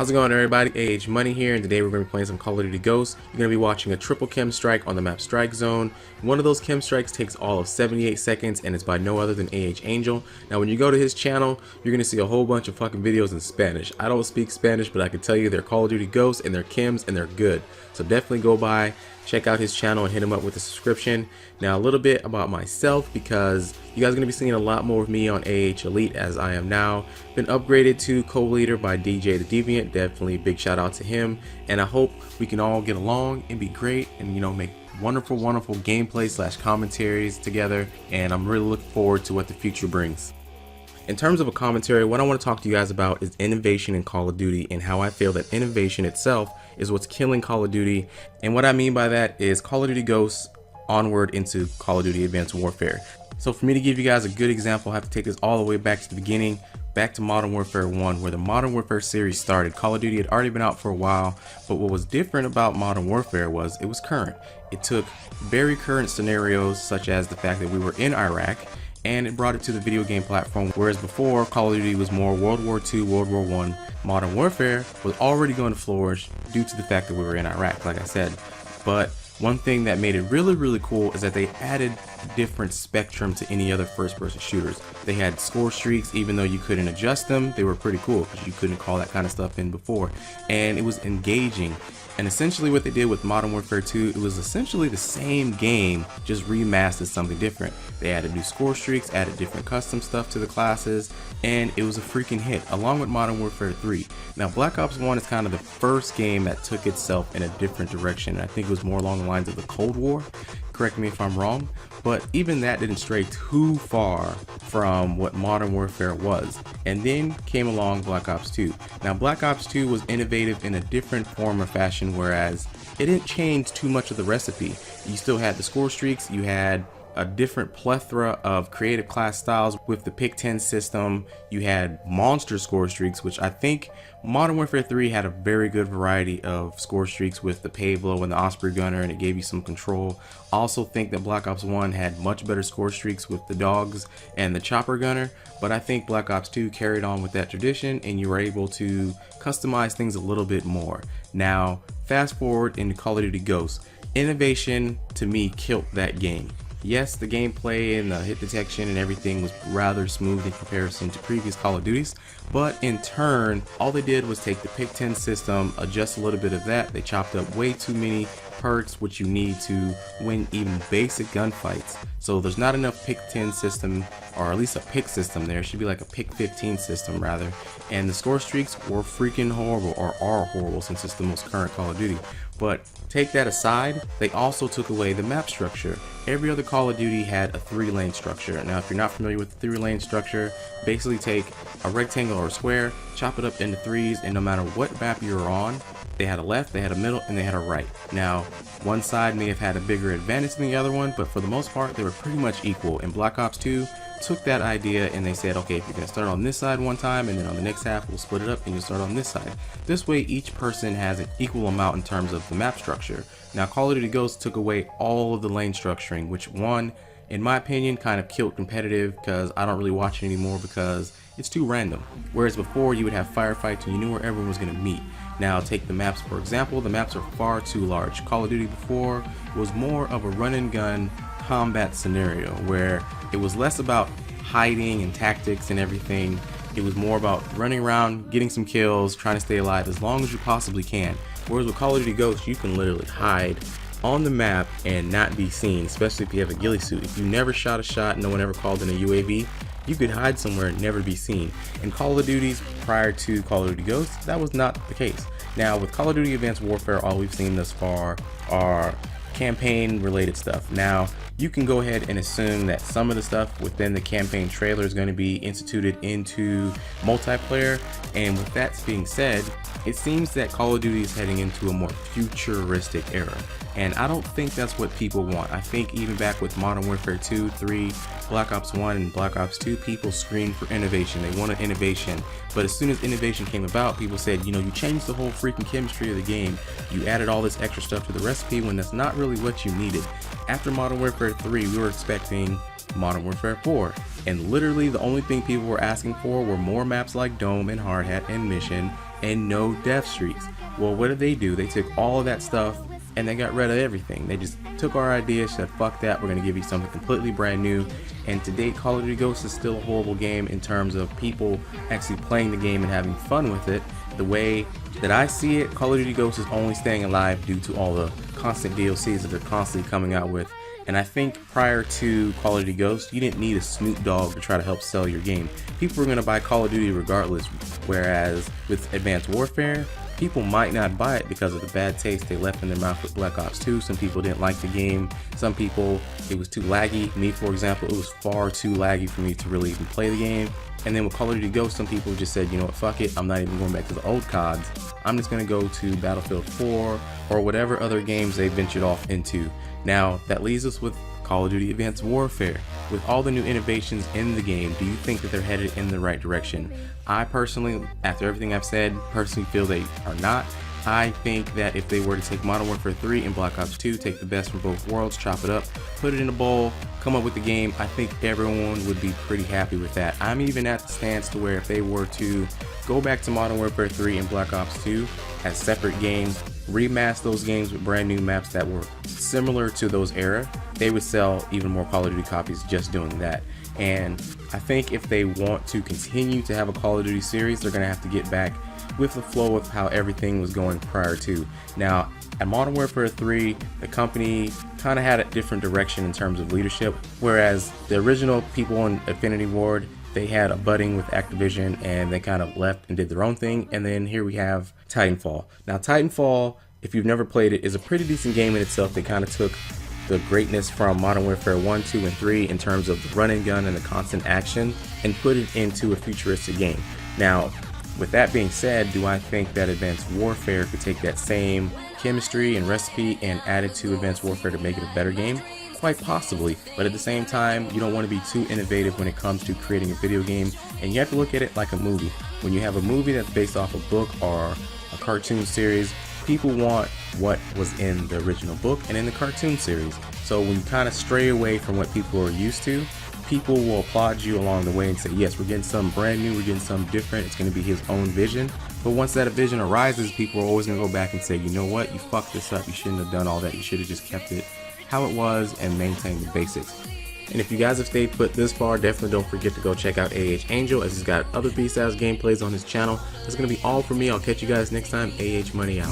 How's it going, everybody? AAH Money here, and today we're going to be playing some Call of Duty Ghosts. You're going to be watching a triple K.E.M strike on the map Strike Zone. One of those K.E.M strikes takes all of 78 seconds, and it's by no other than AAH Angel. Now, when you go to his channel, you're going to see a whole bunch of fucking videos in Spanish. I don't speak Spanish, but I can tell you they're Call of Duty Ghosts, and they're K.E.Ms, and they're good. So definitely go by, check out his channel, and hit him up with a subscription. Now, a little bit about myself, because you guys are going to be seeing a lot more of me on AAH Elite as I am now. Been upgraded to co-leader by DJ the Deviant. Definitely a big shout out to him, and I hope we can all get along and be great and, you know, make wonderful gameplay / commentaries together, and I'm really looking forward to what the future brings. In terms of a commentary, what I want to talk to you guys about is innovation in Call of Duty and how I feel that innovation itself is what's killing Call of Duty. And what I mean by that is Call of Duty Ghosts onward into Call of Duty Advanced Warfare. So for me to give you guys a good example, I have to take this all the way back to the beginning, back to Modern Warfare 1, where the Modern Warfare series started. Call of Duty had already been out for a while, but what was different about Modern Warfare was it was current. It took very current scenarios, such as the fact that we were in Iraq, and it brought it to the video game platform, whereas before Call of Duty was more World War II, World War I. Modern Warfare was already going to flourish due to the fact that we were in Iraq, like I said. But one thing that made it really cool is that they added a different spectrum to any other first-person shooters. They had score streaks, even though you couldn't adjust them. They were pretty cool because you couldn't call that kind of stuff in before, and it was engaging. And essentially what they did with Modern Warfare 2, it was essentially the same game, just remastered something different. They added new score streaks, added different custom stuff to the classes, and it was a freaking hit, along with Modern Warfare 3. Now, Black Ops 1 is kind of the first game that took itself in a different direction. I think it was more along the lines of the Cold War. Correct me if I'm wrong, but even that didn't stray too far from what Modern Warfare was. And then came along Black Ops 2. Now, Black Ops 2 was innovative in a different form or fashion, whereas it didn't change too much of the recipe. You still had the score streaks, you had a different plethora of creative class styles with the pick 10 system. You had monster score streaks, which I think Modern Warfare 3 had a very good variety of score streaks with the Pablo and the Osprey Gunner, and it gave you some control. I also think that Black Ops 1 had much better score streaks with the Dogs and the Chopper Gunner, but I think Black Ops 2 carried on with that tradition, and you were able to customize things a little bit more. Now, fast forward into Call of Duty Ghosts. Innovation, to me, killed that game. Yes, the gameplay and the hit detection and everything was rather smooth in comparison to previous Call of Duties, but in turn, all they did was take the pick 10 system, adjust a little bit of that. They chopped up way too many perks which you need to win even basic gunfights. So there's not enough pick 10 system, or at least a pick system there. It should be like a pick 15 system rather. And the score streaks were freaking horrible, or are horrible since it's the most current Call of Duty. But take that aside, they also took away the map structure. Every other Call of Duty had a 3-lane structure. Now, if you're not familiar with the 3-lane structure, basically take a rectangle or a square, chop it up into 3s, and no matter what map you're on, they had a left, they had a middle, and they had a right. Now, one side may have had a bigger advantage than the other one, but for the most part, they were pretty much equal. And Black Ops 2 took that idea and they said, okay, if you're gonna start on this side one time, and then on the next half we'll split it up and you start on this side. This way each person has an equal amount in terms of the map structure. Now, Call of Duty Ghosts took away all of the lane structuring, which one, in my opinion, kind of killed competitive, because I don't really watch it anymore because it's too random. Whereas before you would have firefights and you knew where everyone was gonna meet. Now, take the maps for example. The maps are far too large. Call of Duty before was more of a run and gun combat scenario where it was less about hiding and tactics and everything. It was more about running around, getting some kills, trying to stay alive as long as you possibly can. Whereas with Call of Duty Ghosts, you can literally hide on the map and not be seen, especially if you have a ghillie suit. If you never shot a shot, no one ever called in a UAV, you could hide somewhere and never be seen. In Call of Duties prior to Call of Duty Ghosts, that was not the case. Now, with Call of Duty Advanced Warfare, all we've seen thus far are campaign related stuff. Now, you can go ahead and assume that some of the stuff within the campaign trailer is going to be instituted into multiplayer, and with that being said, it seems that Call of Duty is heading into a more futuristic era, and I don't think that's what people want. I think even back with Modern Warfare 2, 3, Black Ops 1, and Black Ops 2, people screamed for innovation. They wanted innovation, but as soon as innovation came about, people said, you know, you changed the whole freaking chemistry of the game. You added all this extra stuff to the recipe when that's not really what you needed. After Modern Warfare 3, we were expecting Modern Warfare 4, and literally the only thing people were asking for were more maps like Dome and Hard Hat and Mission, and no death streaks. Well, what did they do? They took all of that stuff and they got rid of everything. They just took our idea, said fuck that, we're gonna give you something completely brand new. And to date, Call of Duty Ghosts is still a horrible game in terms of people actually playing the game and having fun with it. The way that I see it, Call of Duty Ghosts is only staying alive due to all the constant DLCs that they're constantly coming out with. And I think prior to Call of Duty Ghosts, you didn't need a Snoop Dogg to try to help sell your game. People were going to buy Call of Duty regardless, whereas with Advanced Warfare, people might not buy it because of the bad taste they left in their mouth with Black Ops 2. Some people didn't like the game. Some people, it was too laggy. Me, for example, it was far too laggy for me to really even play the game. And then with Call of Duty Ghosts, some people just said, you know what, fuck it, I'm not even going back to the old CODs. I'm just going to go to Battlefield 4 or whatever other games they ventured off into. Now, that leaves us with Call of Duty Advanced Warfare. With all the new innovations in the game, do you think that they're headed in the right direction? I personally, after everything I've said, personally feel they are not. I think that if they were to take Modern Warfare 3 and Black Ops 2, take the best from both worlds, chop it up, put it in a bowl, come up with the game, I think everyone would be pretty happy with that. I'm even at the stance to where if they were to go back to Modern Warfare 3 and Black Ops 2 as separate games, remaster those games with brand new maps that were similar to those era, they would sell even more Call of Duty copies just doing that. And I think if they want to continue to have a Call of Duty series, they're going to have to get back with the flow of how everything was going prior to. Now, at Modern Warfare 3, the company kind of had a different direction in terms of leadership, whereas the original people in Infinity Ward, they had a budding with Activision and they kind of left and did their own thing. And then here we have Titanfall. Now, Titanfall, if you've never played it, is a pretty decent game in itself. They kind of took the greatness from Modern Warfare 1, 2, and 3 in terms of the run and gun and the constant action and put it into a futuristic game. Now, with that being said, do I think that Advanced Warfare could take that same chemistry and recipe and add it to Advanced Warfare to make it a better game? Quite possibly, but at the same time, you don't want to be too innovative when it comes to creating a video game, and you have to look at it like a movie. When you have a movie that's based off a book or a cartoon series, people want what was in the original book and in the cartoon series. So when you kind of stray away from what people are used to, people will applaud you along the way and say, yes, we're getting something brand new, we're getting something different, it's going to be his own vision. But once that vision arises, people are always going to go back and say, you know what, you fucked this up, you shouldn't have done all that, you should have just kept it how it was and maintained the basics. And if you guys have stayed put this far, definitely don't forget to go check out AAH Angel, as he's got other beast-ass gameplays on his channel. That's going to be all for me. I'll catch you guys next time. AAH Money out.